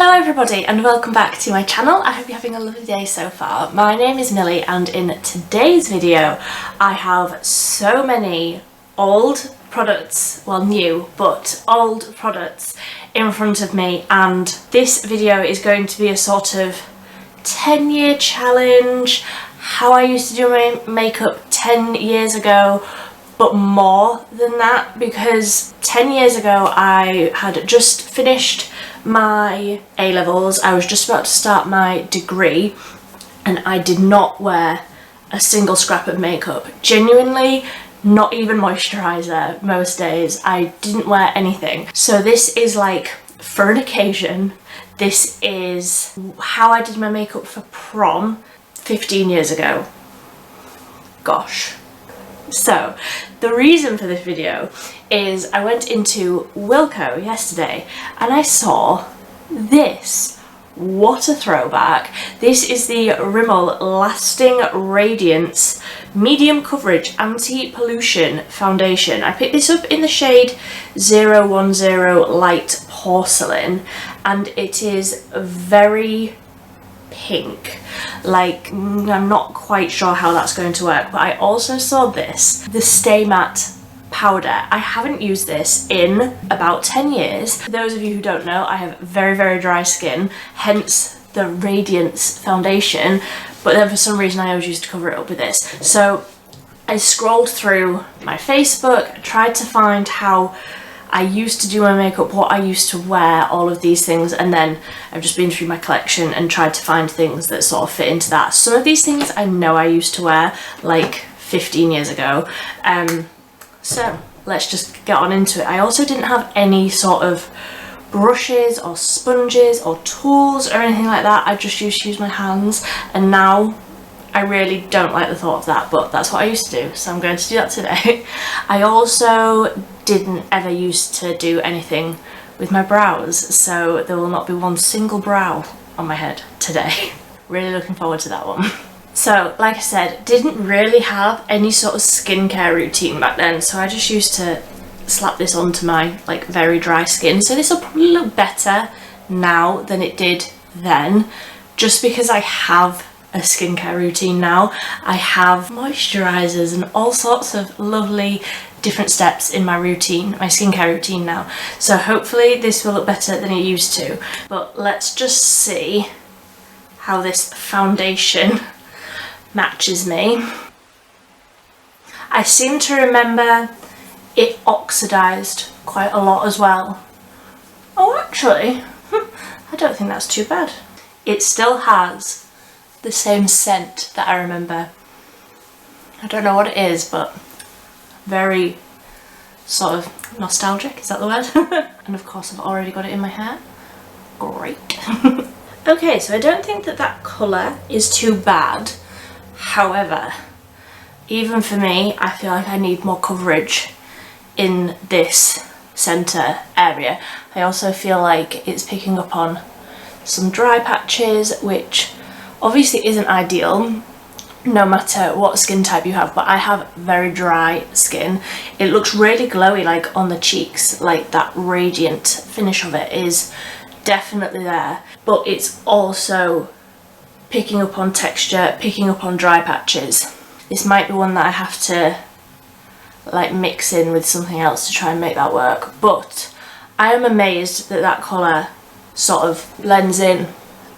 Hello everybody and welcome back to my channel. I hope you're having a lovely day so far. My name is Millie and in today's video I have so many old products, well new, but old products in front of me, and this video is going to be a sort of 10-year challenge, how I used to do my makeup 10 years ago, but more than that, because 10 years ago I had just finished my A-levels, I was just about to start my degree, and I did not wear a single scrap of makeup. Genuinely, not even moisturiser most days. I didn't wear anything. So this is like for an occasion. This is how I did my makeup for prom 15 years ago. Gosh. So the reason for this video is I went into Wilko yesterday and I saw this. What a throwback. This is the Rimmel Lasting Radiance Medium Coverage Anti-Pollution Foundation. I picked this up in the shade 010 Light Porcelain and it is very pink. Like, I'm not quite sure how that's going to work, but I also saw this, the Stay Matte powder. I haven't used this in about 10 years. For those of you who don't know, I have very dry skin, hence the Radiance foundation, but then for some reason I always used to cover it up with this. So I scrolled through my Facebook, tried to find how I used to do my makeup, what I used to wear, all of these things, and then I've just been through my collection and tried to find things that sort of fit into that. Some of these things I know I used to wear like 15 years ago. So let's just get on into it. I also didn't have any sort of brushes or sponges or tools or anything like that. I just used to use my hands, and now I really don't like the thought of that, but that's what I used to do, so I'm going to do that today. I also didn't ever used to do anything with my brows, so there will not be one single brow on my head today. Really looking forward to that one. So, like I said, didn't really have any sort of skincare routine back then, so I just used to slap this onto my like very dry skin. So this will probably look better now than it did then, just because I have a skincare routine now. I have moisturisers and all sorts of lovely different steps in my routine, my skincare routine now. So hopefully this will look better than it used to. But let's just see how this foundation matches me. I seem to remember it oxidised quite a lot as well. Oh, actually, I don't think that's too bad. It still has the same scent that I remember. I don't know what it is, but very sort of nostalgic, is that the word? And of course I've already got it in my hair. Great. Okay, so I don't think that that colour is too bad. However, even for me, I feel like I need more coverage in this centre area. I also feel like it's picking up on some dry patches, which obviously isn't ideal no matter what skin type you have, but I have very dry skin. It looks really glowy, like on the cheeks, like that radiant finish of it is definitely there, but it's also picking up on texture, picking up on dry patches. This might be one that I have to like mix in with something else to try and make that work, but I am amazed that that colour sort of blends in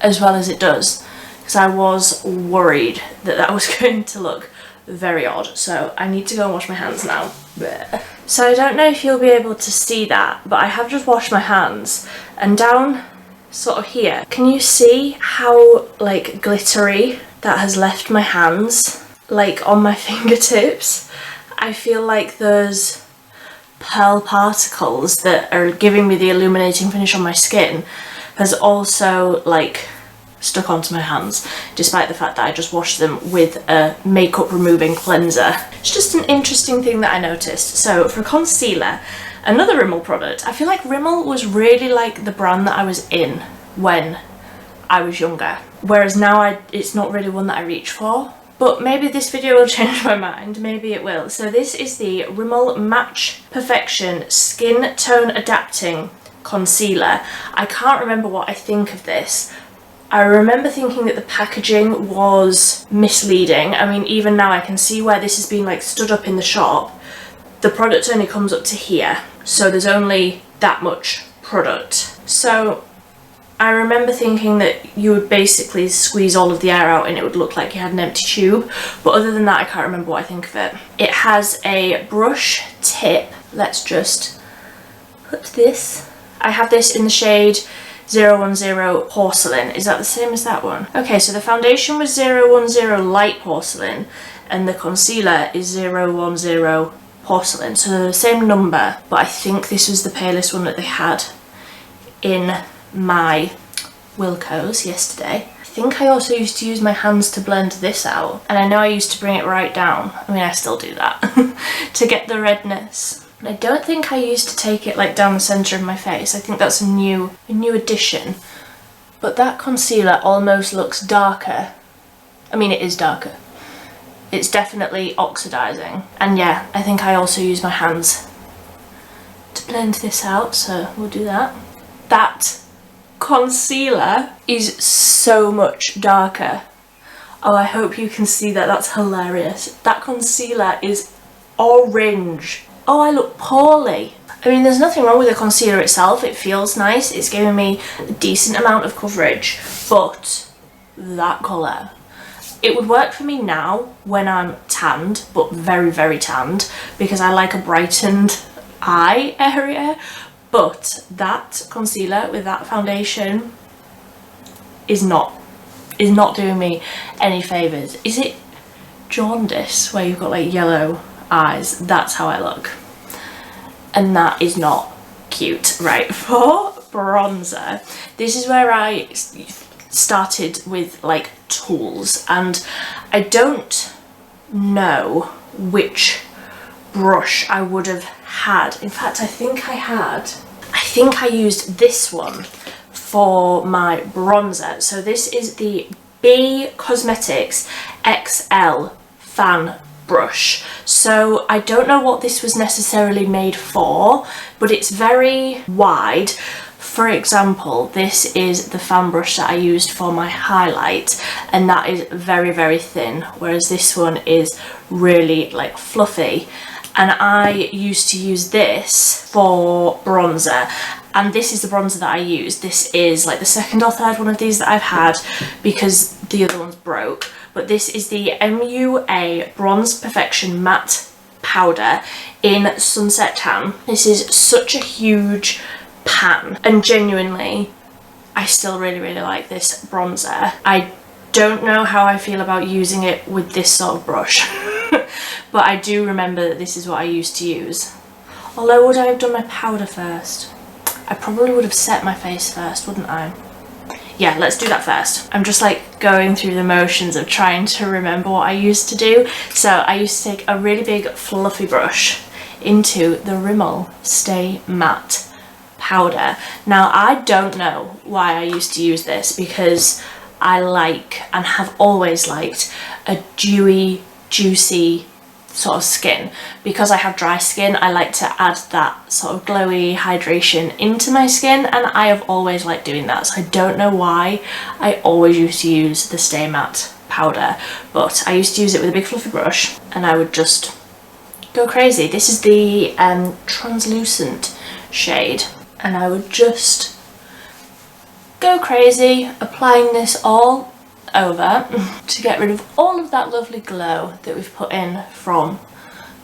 as well as it does, because I was worried that that was going to look very odd. So I need to go and wash my hands now. Blech. So I don't know if you'll be able to see that, but I have just washed my hands, and down sort of here, can you see how like glittery that has left my hands, like on my fingertips? I feel like those pearl particles that are giving me the illuminating finish on my skin has also like stuck onto my hands, despite the fact that I just washed them with a makeup removing cleanser. It's just an interesting thing that I noticed. So for concealer, another Rimmel product. I feel like Rimmel was really like the brand that I was in when I was younger, whereas now it's not really one that I reach for. But maybe this video will change my mind, maybe it will. So this is the Rimmel Match Perfection Skin Tone Adapting concealer. I can't remember what I think of this. I remember thinking that the packaging was misleading. I mean, even now I can see where this has been like stood up in the shop. The product only comes up to here, so there's only that much product. So I remember thinking that you would basically squeeze all of the air out and it would look like you had an empty tube, but other than that I can't remember what I think of it. It has a brush tip. Let's just put this. I have this in the shade 010 Porcelain. Is that the same as that one? Okay, so the foundation was 010 Light Porcelain and the concealer is 010 Porcelain, so they're the same number, but I think this was the palest one that they had in my Wilco's yesterday. I think I also used to use my hands to blend this out, and I know I used to bring it right down. I mean, I still do that to get the redness. And I don't think I used to take it like down the centre of my face. I think that's a new addition. But that concealer almost looks darker. I mean, it is darker. It's definitely oxidising. And yeah, I think I also use my hands to blend this out, so we'll do that. That concealer is so much darker. Oh, I hope you can see that. That's hilarious. That concealer is orange. Oh, I look poorly. I mean, there's nothing wrong with the concealer itself. It feels nice. It's giving me a decent amount of coverage, but that colour, it would work for me now when I'm tanned, but very, very tanned, because I like a brightened eye area. But that concealer with that foundation is not doing me any favours. Is it jaundice where you've got like yellow eyes? That's how I look. And that is not cute. Right, for bronzer, this is where I started with like tools, and I don't know which brush I would have had. In fact, I think I used this one for my bronzer. So this is the B Cosmetics XL fan brush. So I don't know what this was necessarily made for, but it's very wide. For example, this is the fan brush that I used for my highlight, and that is very, very thin, whereas this one is really like fluffy. And I used to use this for bronzer, and this is the bronzer that I use. This is like the second or third one of these that I've had because the other one's broke. But this is the MUA Bronze Perfection Matte Powder in Sunset Tan. This is such a huge pan, and genuinely I still really, really like this bronzer. I don't know how I feel about using it with this sort of brush. But I do remember that this is what I used to use. Although, would I have done my powder first? I probably would have set my face first, wouldn't I? Yeah, let's do that first. I'm just like going through the motions of trying to remember what I used to do. So I used to take a really big fluffy brush into the Rimmel Stay Matte powder. Now, I don't know why I used to use this, because I like and have always liked a dewy, juicy sort of skin. Because I have dry skin, I like to add that sort of glowy hydration into my skin, and I have always liked doing that. So I don't know why I always used to use the Stay Matte powder, but I used to use it with a big fluffy brush and I would just go crazy. This is the translucent shade, and I would just go crazy applying this all over to get rid of all of that lovely glow that we've put in from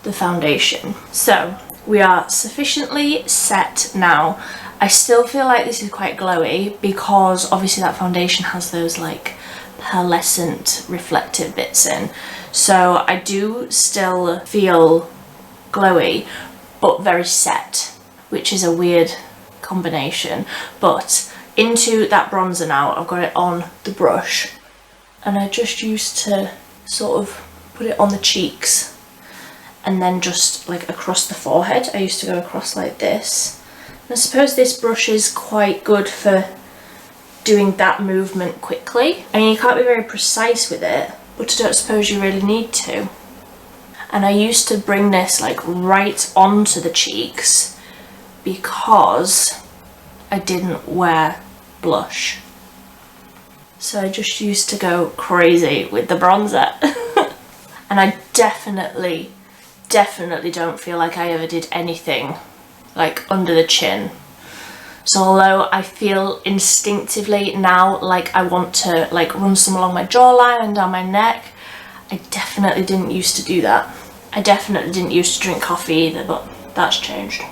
the foundation. So we are sufficiently set now. I still feel like this is quite glowy because obviously that foundation has those like pearlescent reflective bits in, so I do still feel glowy but very set, which is a weird combination. But into that bronzer now, I've got it on the brush, and I just used to sort of put it on the cheeks and then just like across the forehead. I used to go across like this. And I suppose this brush is quite good for doing that movement quickly. I mean, you can't be very precise with it, but I don't suppose you really need to. And I used to bring this like right onto the cheeks because I didn't wear blush. So I just used to go crazy with the bronzer. And I definitely don't feel like I ever did anything like under the chin. So although I feel instinctively now like I want to like run some along my jawline and down my neck, I definitely didn't used to do that. I definitely didn't used to drink coffee either, but that's changed.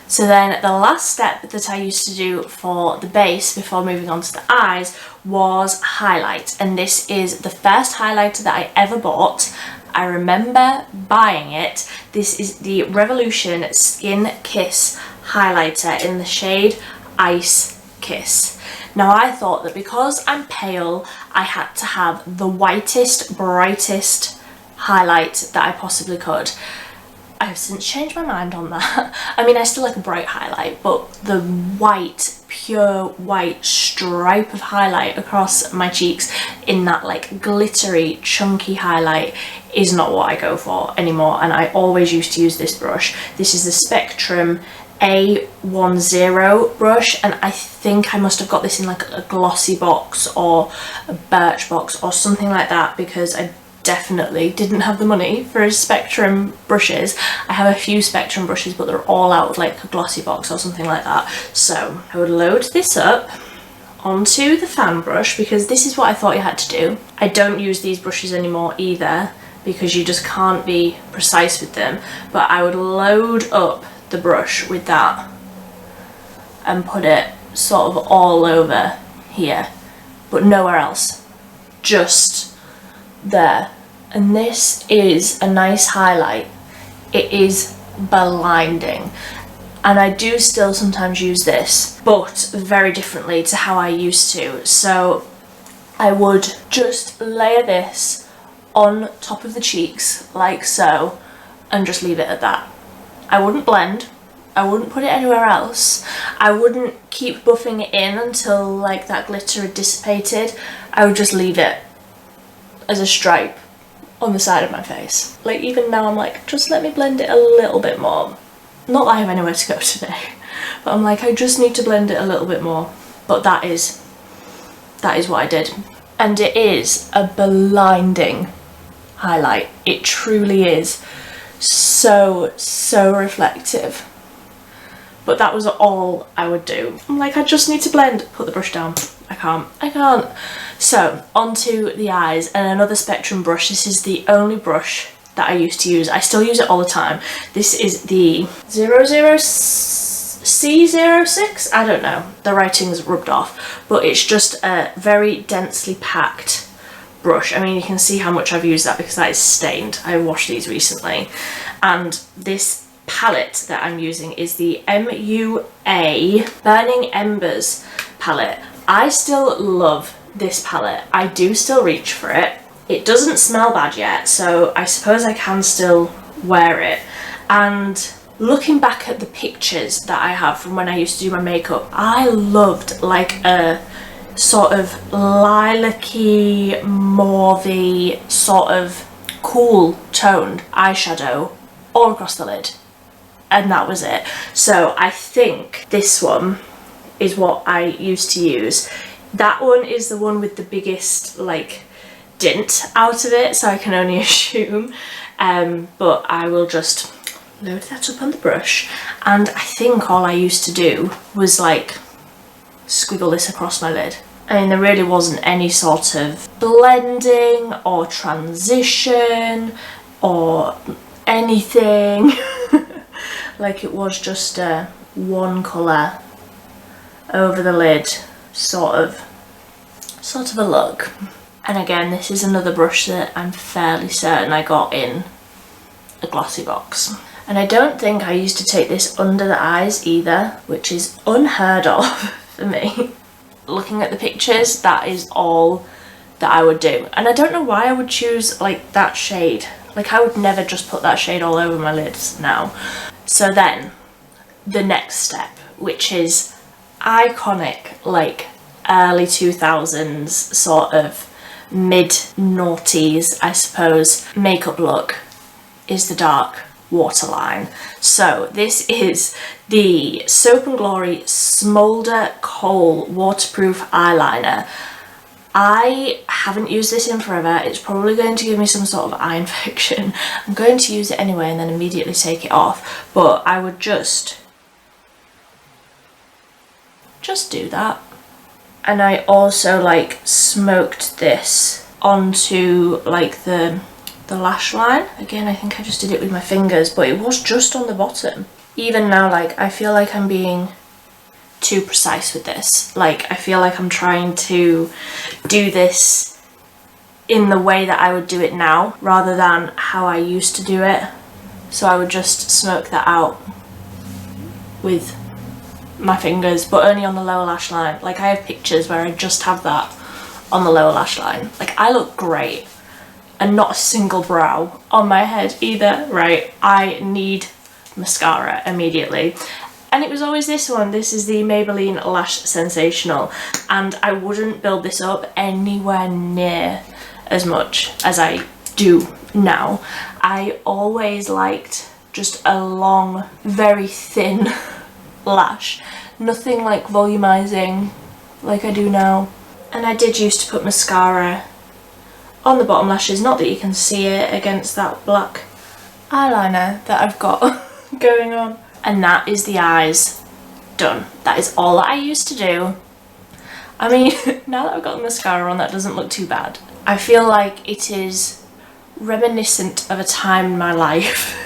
So then the last step that I used to do for the base before moving on to the eyes was highlight. And this is the first highlighter that I ever bought. I remember buying it. This is the Revolution Skin Kiss highlighter in the shade Ice Kiss. Now I thought that because I'm pale, I had to have the whitest, brightest highlight that I possibly could. I've since changed my mind on that. I mean, I still like a bright highlight, but the white, pure white stripe of highlight across my cheeks in that like glittery, chunky highlight is not what I go for anymore. And I always used to use this brush. This is the Spectrum A10 brush, and I think I must have got this in like a glossy box or a birch box or something like that, because I definitely didn't have the money for Spectrum brushes. I have a few Spectrum brushes, but they're all out of like a glossy box or something like that. So I would load this up onto the fan brush, because this is what I thought you had to do. I don't use these brushes anymore either, because you just can't be precise with them, but I would load up the brush with that and put it sort of all over here, but nowhere else, just there. And this is a nice highlight. It is blinding, and I do still sometimes use this, but very differently to how I used to. So I would just layer this on top of the cheeks like so and just leave it at that. I wouldn't blend, I wouldn't put it anywhere else, I wouldn't keep buffing it in until like that glitter had dissipated. I would just leave it as a stripe on the side of my face. Like even now I'm like, just let me blend it a little bit more. Not that I have anywhere to go today, but I'm like, I just need to blend it a little bit more. But that is what I did. And it is a blinding highlight. It truly is so reflective. But that was all I would do. I'm like, I just need to blend. Put the brush down. I can't. So onto the eyes, and another Spectrum brush. This is the only brush that I used to use. I still use it all the time. This is the C06. I don't know. The writing's rubbed off, but it's just a very densely packed brush. I mean, you can see how much I've used that because that is stained. I washed these recently. And this palette that I'm using is the MUA Burning Embers palette. I still love this palette. I do still reach for it. It doesn't smell bad yet, so I suppose I can still wear it. And looking back at the pictures that I have from when I used to do my makeup, I loved like a sort of lilac-y, mauvey, sort of cool toned eyeshadow all across the lid. And that was it. So I think this one is what I used to use. That one is the one with the biggest like dint out of it, so I can only assume. But I will just load that up on the brush, and I think all I used to do was like squiggle this across my lid. I mean, there really wasn't any sort of blending or transition or anything. Like it was just a one colour over the lid sort of a look. And again, this is another brush that I'm fairly certain I got in a glossy box. And I don't think I used to take this under the eyes either, which is unheard of for me. Looking at the pictures, that is all that I would do. And I don't know why I would choose like that shade. Like I would never just put that shade all over my lids now. So then, the next step, which is iconic, like early 2000s, sort of mid-noughties, I suppose, makeup look, is the dark waterline. So this is the Soap & Glory Smolder Kohl waterproof eyeliner. I haven't used this in forever. It's probably going to give me some sort of eye infection. I'm going to use it anyway and then immediately take it off, but I would just do that. And I also like smoked this onto like the lash line. Again, I think I just did it with my fingers, but it was just on the bottom. Even now, like, I feel like I'm being too precise with this. Like, I feel like I'm trying to do this in the way that I would do it now rather than how I used to do it. So I would just smoke that out with my fingers, but only on the lower lash line. Like, I have pictures where I just have that on the lower lash line. Like, I look great and not a single brow on my head either. Right, I need mascara immediately. And it was always this one. This is the Maybelline Lash Sensational, and I wouldn't build this up anywhere near as much as I do now. I always liked just a long, very thin lash, nothing like volumizing like I do now. And I did used to put mascara on the bottom lashes, not that you can see it against that black eyeliner that I've got going on. And that is the eyes done. That is all that I used to do. I mean, now that I've got the mascara on, that doesn't look too bad. I feel like it is reminiscent of a time in my life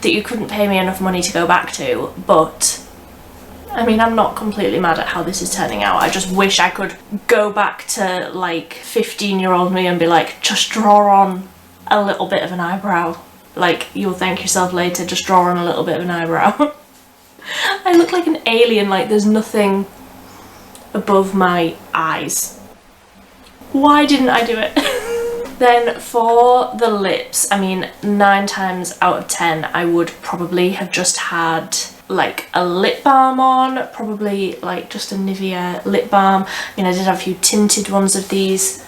that you couldn't pay me enough money to go back to, but I mean, I'm not completely mad at how this is turning out. I just wish I could go back to like 15-year-old me and be like, just draw on a little bit of an eyebrow. Like, you'll thank yourself later, just draw on a little bit of an eyebrow. I look like an alien, like there's nothing above my eyes. Why didn't I do it? Then for the lips, I mean, 9 times out of 10, I would probably have just had like a lip balm on, probably like just a Nivea lip balm. I mean, I did have a few tinted ones of these.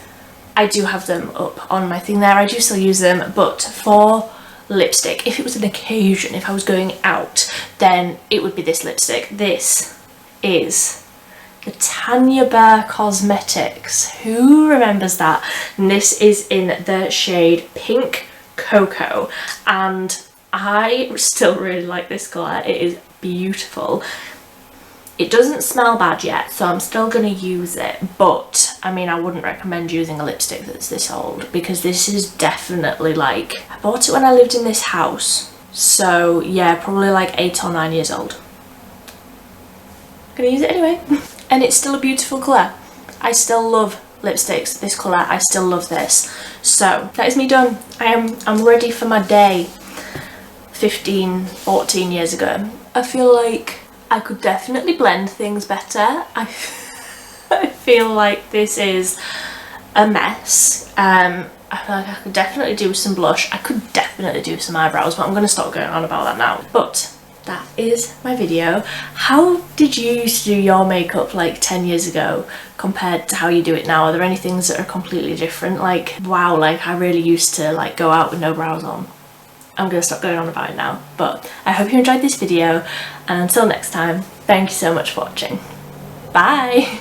I do have them up on my thing there. I do still use them, but for lipstick, if it was an occasion, if I was going out, then it would be this lipstick. This is the Tanya Burr Cosmetics. Who remembers that? And this is in the shade Pink Cocoa, and I still really like this colour. It is beautiful. It doesn't smell bad yet, so I'm still going to use it, but I mean, I wouldn't recommend using a lipstick that's this old, because this is definitely like, I bought it when I lived in this house, so yeah, probably like 8 or 9 years old. I'm gonna use it anyway. And it's still a beautiful colour. I still love lipsticks this colour. I still love this. So that is me done. I'm ready for my day 15, 14 years ago. I feel like I could definitely blend things better. I feel like this is a mess. I feel like I could definitely do some blush. I could definitely do some eyebrows, but I'm going to stop going on about that now. But that is my video. How did you used to do your makeup like 10 years ago compared to how you do it now? Are there any things that are completely different? Like, wow, like I really used to like go out with no brows on. I'm going to stop going on about it now, but I hope you enjoyed this video, and until next time, thank you so much for watching. Bye!